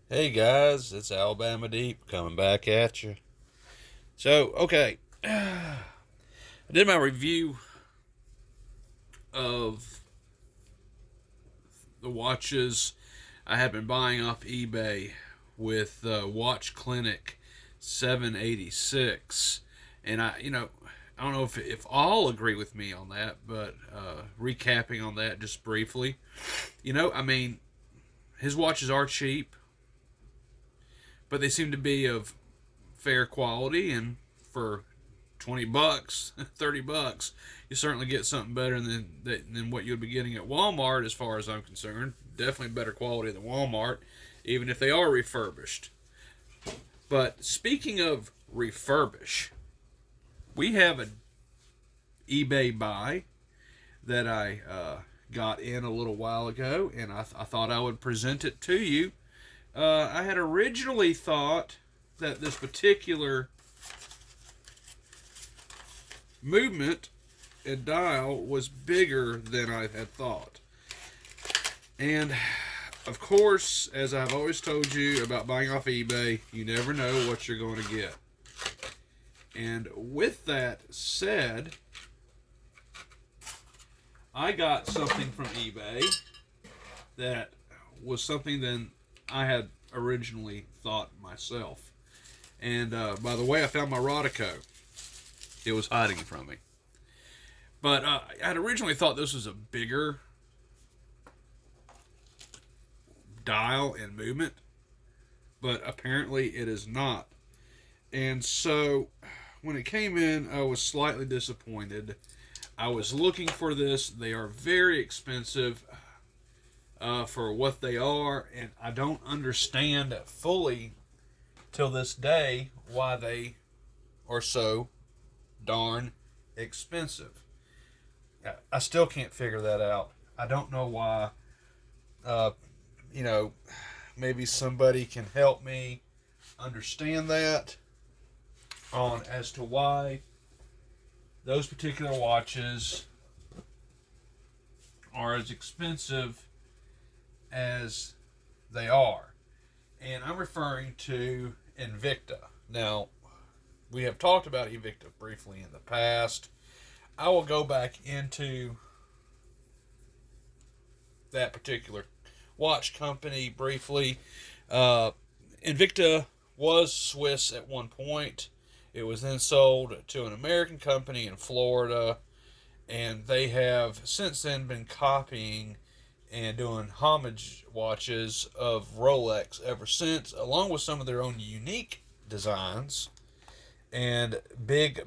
Hey guys, it's Alabama Deep coming back at you. So, okay, I did my review of the watches I have been buying off eBay with Watch Clinic 786, and I don't know if all agree with me on that, but recapping on that just briefly, his watches are cheap, but they seem to be of fair quality, and for $20, $30, you certainly get something better than what you'll be getting at Walmart, as far as I'm concerned. Definitely better quality than Walmart, even if they are refurbished. But speaking of refurbish, we have an eBay buy that I got in a little while ago, and I thought I would present it to you. I had originally thought that this particular movement and dial was bigger than I had thought. And of course, as I've always told you about buying off eBay, you never know what you're going to get. And with that said, I got something from eBay that was something that I had originally thought myself. And by the way, I found my Rodico. It was hiding from me. But I had originally thought this was a bigger dial and movement, but apparently it is not. And so when it came in, I was slightly disappointed. I was looking for this. They are very expensive for what they are, and I don't understand fully till this day why they are so darn expensive. I still can't figure that out. I don't know why. Uh, Maybe somebody can help me understand that on as to why those particular watches are as expensive as they are. And I'm referring to Invicta. Now, we have talked about Invicta briefly in the past. I will go back into that particular watch company briefly. Invicta was Swiss at one point. It was then sold to an American company in Florida, and they have since then been copying and doing homage watches of Rolex ever since, along with some of their own unique designs and big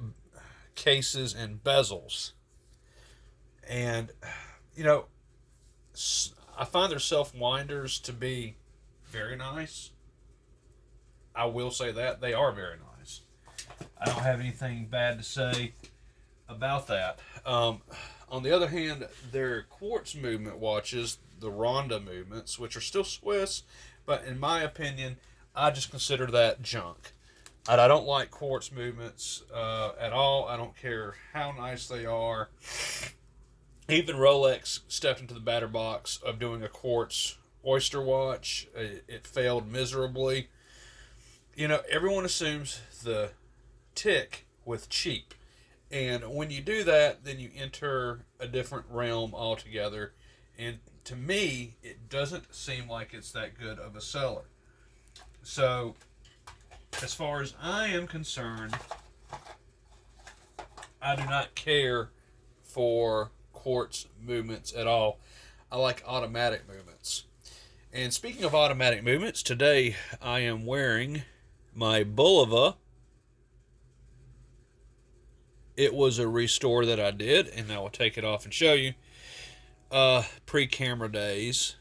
cases and bezels. And, you know, I find their self winders to be very nice. I will say that. They are very nice. I don't have anything bad to say about that. On the other hand, their quartz movement watches, the Ronda movements, which are still Swiss, but in my opinion, I just consider that junk. I don't like quartz movements at all. I don't care how nice they are. Even Rolex stepped into the batter box of doing a quartz oyster watch. It failed miserably. Everyone assumes the tick with cheap. And when you do that, then you enter a different realm altogether. And to me, it doesn't seem like it's that good of a seller. So, as far as I am concerned, I do not care for quartz movements at all. I like automatic movements. And speaking of automatic movements, today I am wearing my Bulova. It was a restore that I did, and I will take it off and show you. Pre-camera days.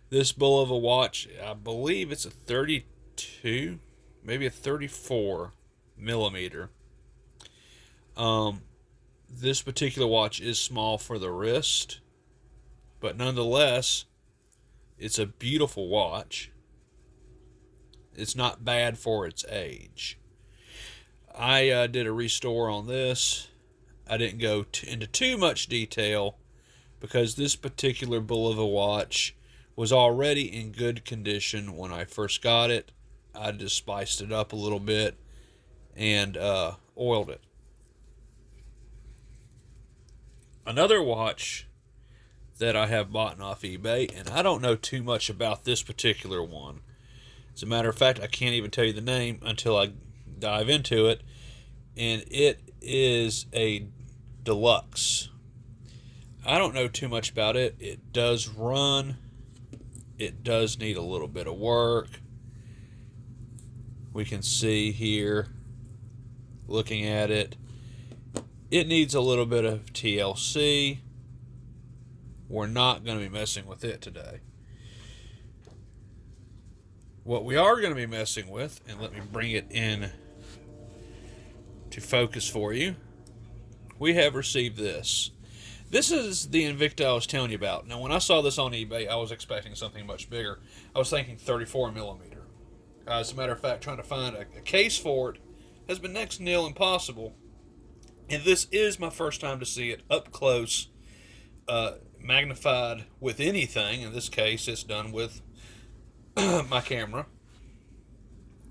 This Bulova watch, I believe it's a 32, maybe a 34 millimeter. This particular watch is small for the wrist, but nonetheless, it's a beautiful watch. It's not bad for its age. I did a restore on this. I didn't go into too much detail because this particular Bulova watch was already in good condition when I first got it. I just spiced it up a little bit and oiled it. Another watch that I have bought off eBay, and I don't know too much about this particular one. As a matter of fact, I can't even tell you the name until I dive into it, and it is a deluxe. I don't know too much about it. It does run. It does need a little bit of work. We can see here, looking at it, it needs a little bit of TLC. We're not going to be messing with it today. What we are going to be messing with, and let me bring it in to focus for you, we have received this. This is the Invicta I was telling you about. Now, when I saw this on eBay, I was expecting something much bigger. I was thinking 34 millimeter. As a matter of fact, trying to find a case for it has been next to nil impossible. And this is my first time to see it up close, magnified with anything. In this case, it's done with my camera.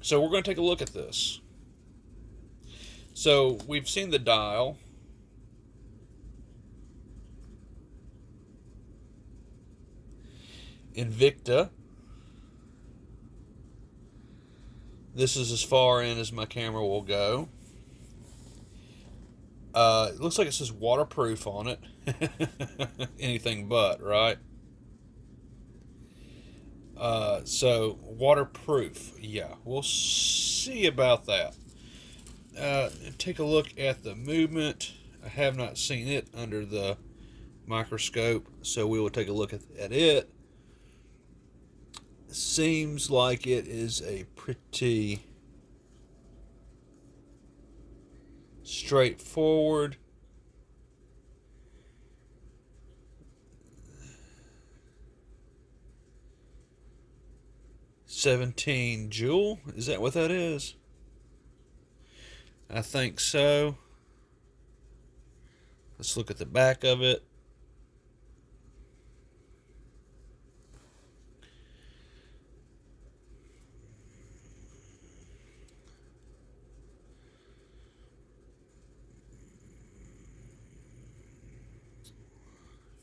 So we're going to take a look at this. So we've seen the dial. Invicta. This is as far in as my camera will go. It looks like it says waterproof on it. Anything but, right? So, waterproof. Yeah, we'll see about that. Take a look at the movement. I have not seen it under the microscope, so we will take a look at it. Seems like it is a pretty straightforward. $17 jewel. Is that what that is? I think so. Let's look at the back of it.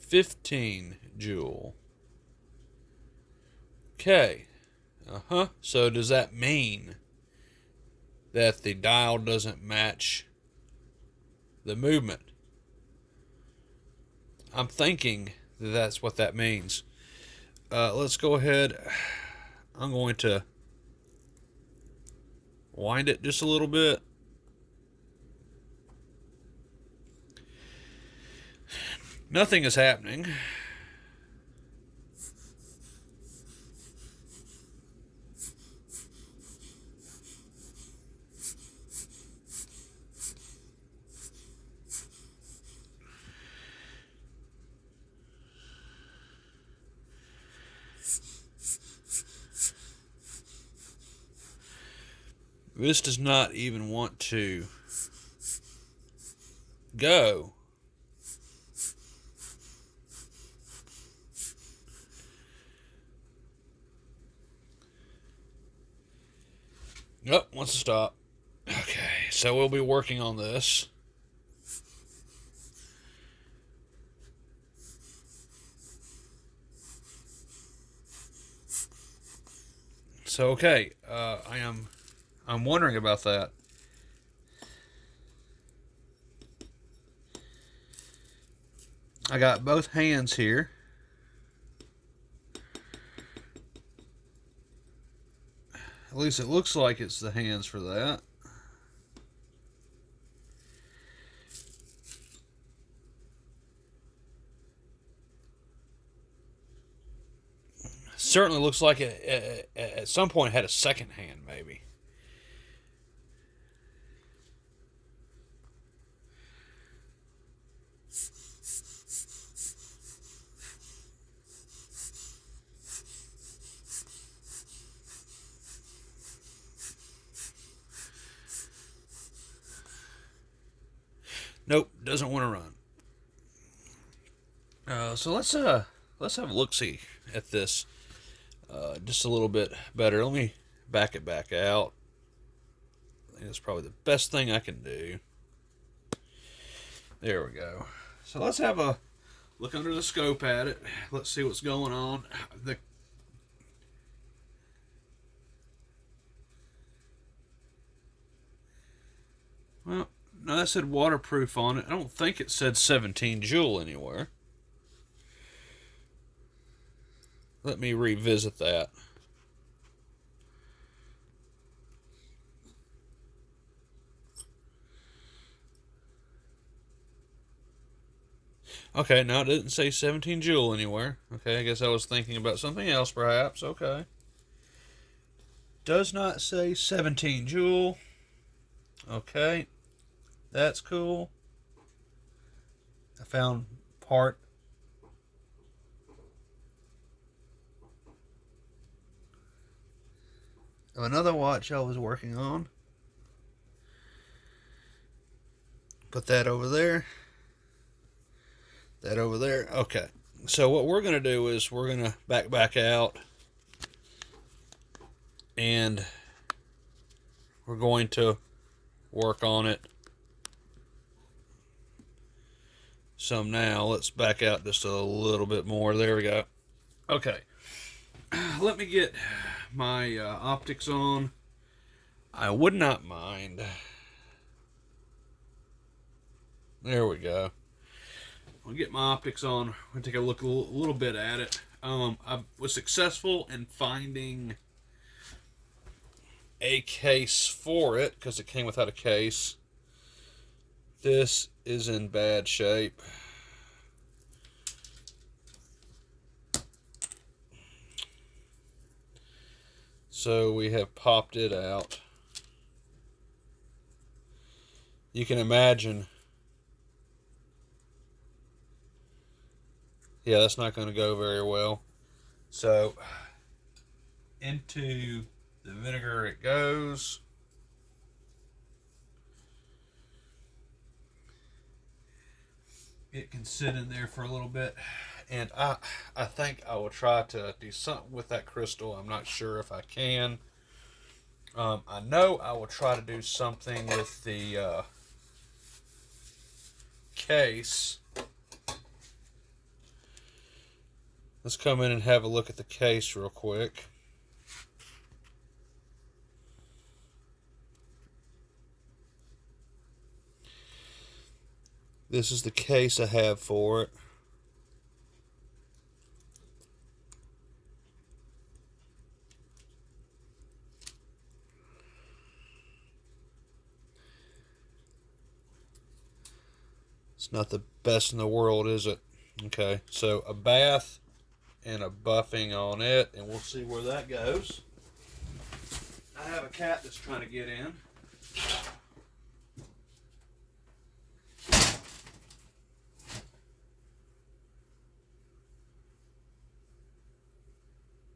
$15 jewel. Okay. So does that mean that the dial doesn't match the movement? I'm thinking that that's what that means. Let's go ahead. I'm going to wind it just a little bit. Nothing is happening. This does not even want to go. Nope, wants to stop. Okay, so we'll be working on this. So okay, I'm wondering about that. I got both hands here. At least it looks like it's the hands for that. Certainly looks like it at some point had a second hand, maybe. Nope, doesn't want to run. So let's have a look-see at this. just a little bit better. Let me back it back out. I think that's probably the best thing I can do. There we go. So let's have a look under the scope at it. Let's see what's going on. Well, no, that said waterproof on it. I don't think it said 17 joule anywhere. Let me revisit that. Okay, now it didn't say 17 joule anywhere. Okay, I guess I was thinking about something else perhaps. Okay. Does not say 17 joule. Okay, that's cool. I found part of another watch I was working on. Put that over there. That over there. Okay. So what we're going to do is we're going to back out, and we're going to work on it some now. Let's back out just a little bit more. There we go. Okay. Let me get my optics on. I would not mind. There we go. I'll get my optics on. We'll take a look a little bit at it. I was successful in finding a case for it because it came without a case. This is in bad shape. So we have popped it out. You can imagine. Yeah, that's not going to go very well. So, into the vinegar it goes. It can sit in there for a little bit. And I think I will try to do something with that crystal. I'm not sure if I can. I know I will try to do something with the case. Let's come in and have a look at the case real quick. This is the case I have for it. It's not the best in the world, is it? Okay, so a bath and a buffing on it, and we'll see where that goes. I have a cat that's trying to get in.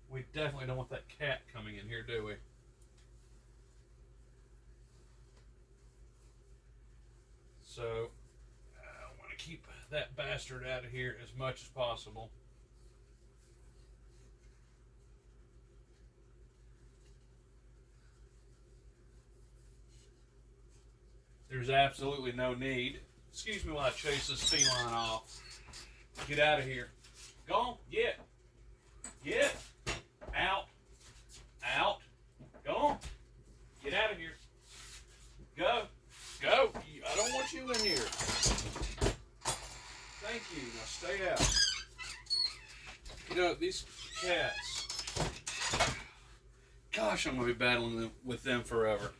We definitely don't want that cat coming in here, do we? So, I want to keep that bastard out of here as much as possible. There's absolutely no need. Excuse me while I chase this feline off. Get out of here. Go on. Get. Get. Out. Out. Go on. Get out of here. Go. Go. I don't want you in here. Thank you. Now stay out. You know, these cats, gosh, I'm going to be battling with them forever.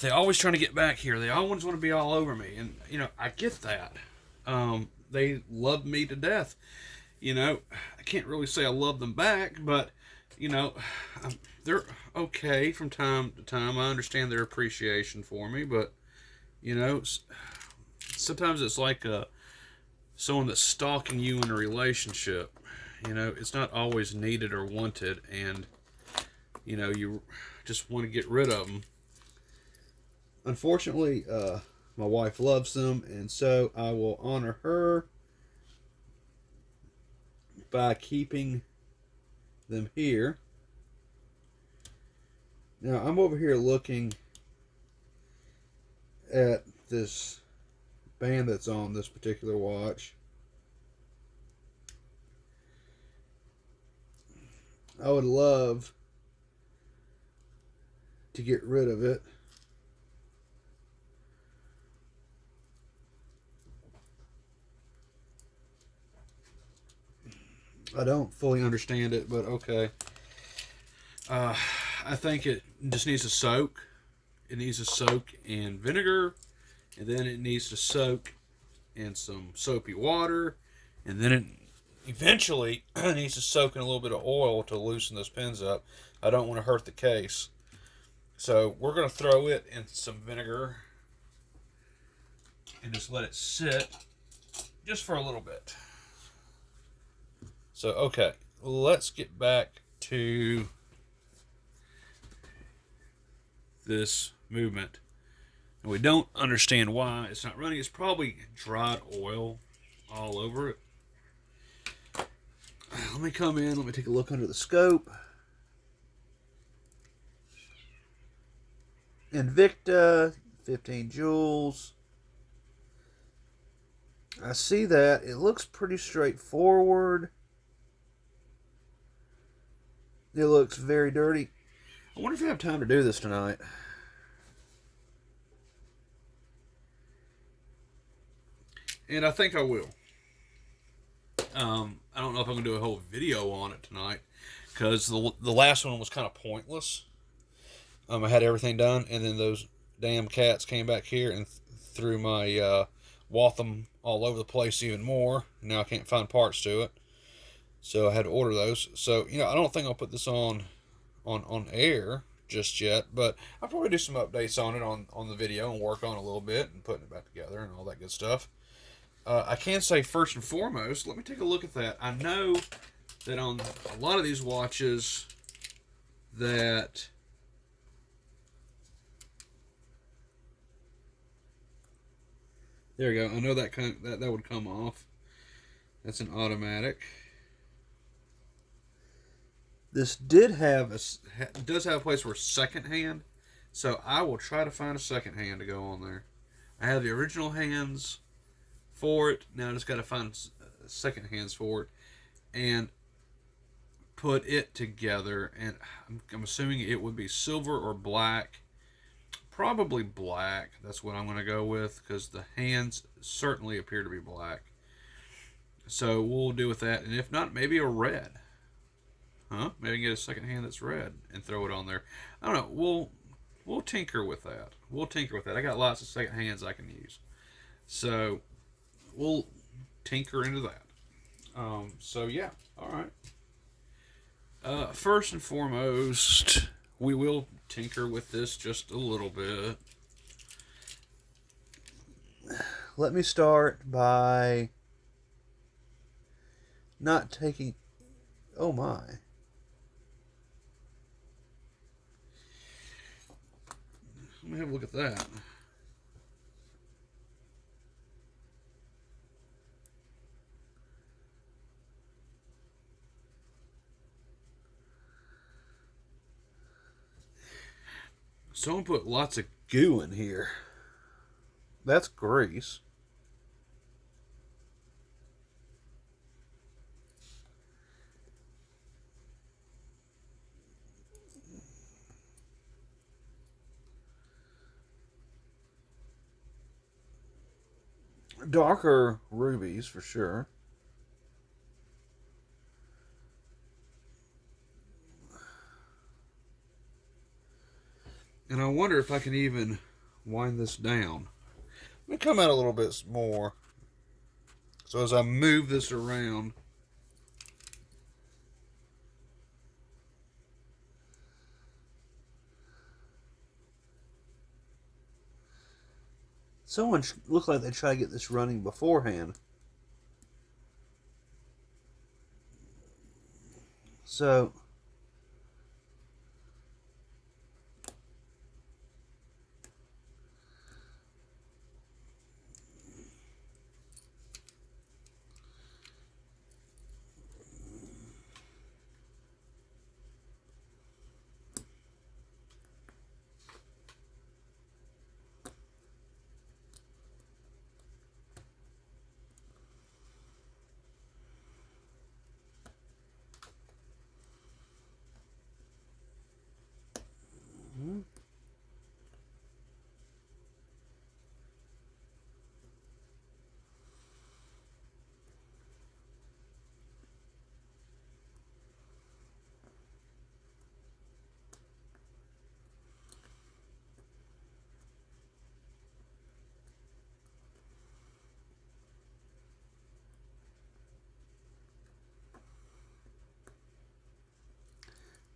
They're always trying to get back here. They always want to be all over me. And, you know, I get that. They love me to death. You know, I can't really say I love them back, but, you know, they're okay from time to time. I understand their appreciation for me, but, you know, sometimes it's like someone that's stalking you in a relationship. You know, it's not always needed or wanted, and, you know, you just want to get rid of them. Unfortunately, my wife loves them, and so I will honor her by keeping them here. Now I'm over here looking at this band that's on this particular watch. I would love to get rid of it. I don't fully understand it, but okay. I think it just needs to soak. It needs to soak in vinegar, and then it needs to soak in some soapy water, and then it eventually needs to soak in a little bit of oil to loosen those pins up. I don't want to hurt the case. So we're going to throw it in some vinegar and just let it sit just for a little bit. So, okay, let's get back to this movement. And we don't understand why it's not running. It's probably dried oil all over it. Let me come in. Let me take a look under the scope. Invicta, 15 joules. I see that. It looks pretty straightforward. It looks very dirty. I wonder if I have time to do this tonight. And I think I will. I don't know if I'm going to do a whole video on it tonight, because the last one was kind of pointless. I had everything done, and then those damn cats came back here and threw my Waltham all over the place even more. Now I can't find parts to it, so I had to order those. So, I don't think I'll put this on air just yet, but I'll probably do some updates on it on the video and work on it a little bit and putting it back together and all that good stuff. I can say first and foremost, let me take a look at that. I know that on a lot of these watches that there we go. I know that that would come off. That's an automatic. This does have a place for second hand, so I will try to find a second hand to go on there. I have the original hands for it. Now I just got to find second hands for it and put it together. And I'm assuming it would be silver or black. Probably black. That's what I'm going to go with, because the hands certainly appear to be black. So we'll do with that. And if not, maybe a red. Maybe get a second hand that's red and throw it on there. I don't know. We'll tinker with that. I got lots of second hands I can use. So we'll tinker into that. So yeah. All right. First and foremost, we will tinker with this just a little bit. Let me start by not taking... Oh my. Let me have a look at that. Someone put lots of goo in here. That's grease. Darker rubies for sure. And I wonder if I can even wind this down. Let me come out a little bit more. So as I move this around, someone looked like they tried to get this running beforehand. So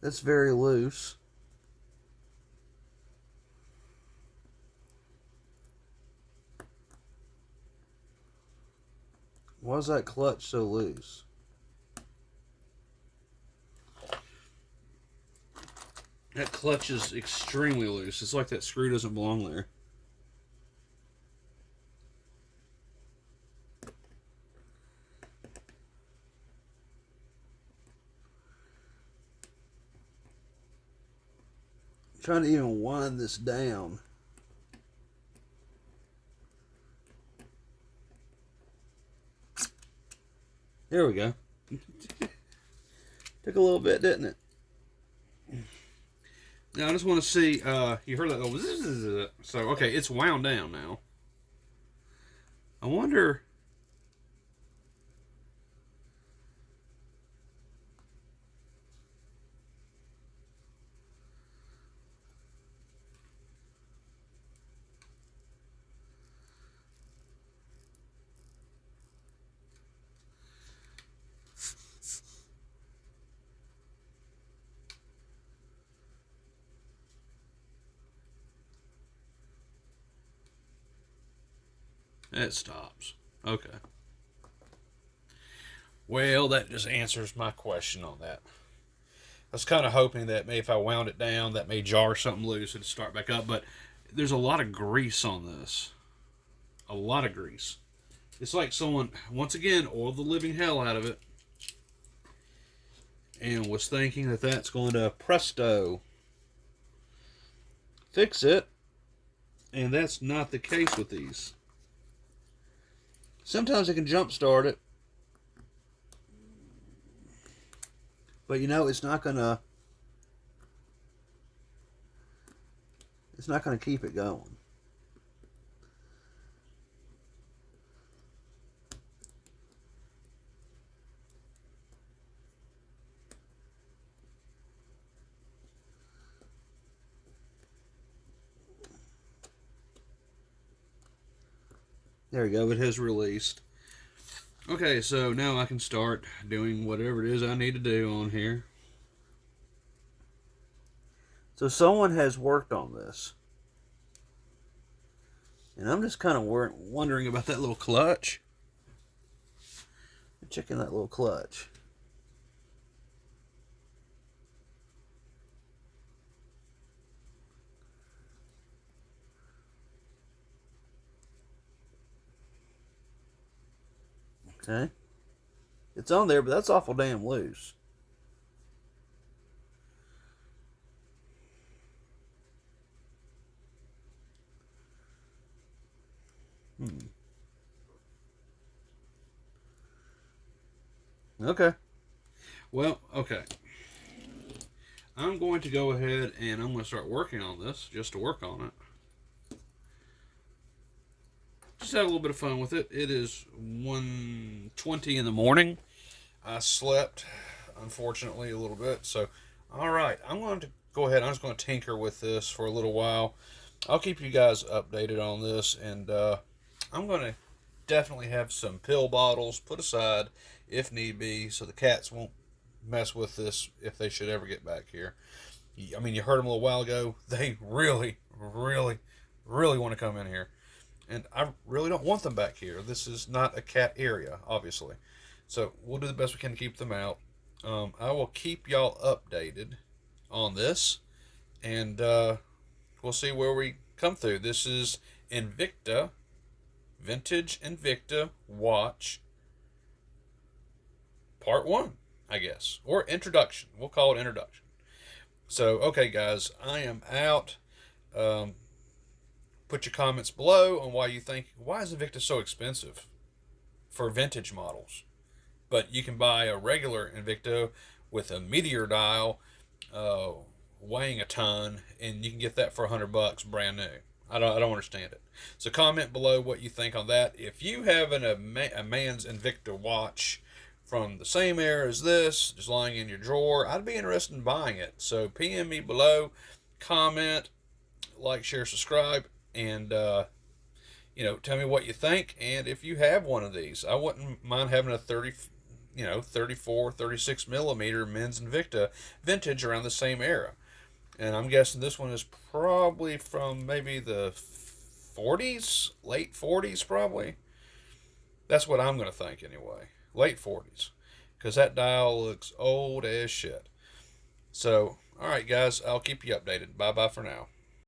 That's very loose. Why is that clutch so loose? That clutch is extremely loose. It's like that screw doesn't belong there. I'm trying to even wind this down. There we go. Took a little bit, didn't it? Now I just want to see. You heard that? Oh, so okay, it's wound down now. I wonder. It stops. Okay. Well, that just answers my question on that. I was kind of hoping that maybe if I wound it down, that may jar something loose and start back up. But there's a lot of grease on this. A lot of grease. It's like someone, once again, oiled the living hell out of it and was thinking that that's going to presto fix it. And that's not the case with these. Sometimes it can jump start it. But you know, it's not gonna keep it going. There we go, it has released. Okay, so now I can start doing whatever it is I need to do on here. So someone has worked on this. And I'm just kind of wondering about that little clutch. Checking that little clutch. Okay. It's on there, but that's awful damn loose. Okay. Well, okay. I'm going to go ahead and I'm going to start working on this just to work on it. Just have a little bit of fun with it. It is 1:20 in the morning. I slept, unfortunately, a little bit. So, all right. I'm going to go ahead. I'm just going to tinker with this for a little while. I'll keep you guys updated on this. And I'm going to definitely have some pill bottles put aside if need be so the cats won't mess with this if they should ever get back here. I mean, you heard them a little while ago. They really, really, really want to come in here. And I really don't want them back here. This is not a cat area, obviously. So we'll do the best we can to keep them out. I will keep y'all updated on this. And we'll see where we come through. This is Invicta, Vintage Invicta Watch, Part 1, I guess. Or Introduction. We'll call it Introduction. So, okay, guys, I am out. Put your comments below on why you think, why is Invicta so expensive for vintage models? But you can buy a regular Invicta with a meteor dial weighing a ton, and you can get that for $100 brand new. I don't understand it. So comment below what you think on that. If you have a man's Invicta watch from the same era as this, just lying in your drawer, I'd be interested in buying it. So PM me below, comment, like, share, subscribe, and tell me what you think. And if you have one of these, I wouldn't mind having a 30 34, 36 millimeter men's Invicta vintage around the same era. And I'm guessing this one is probably from maybe the 40s, late 40s, probably. That's what I'm going to think anyway. Late 40s. Because that dial looks old as shit. So, all right, guys, I'll keep you updated. Bye bye for now.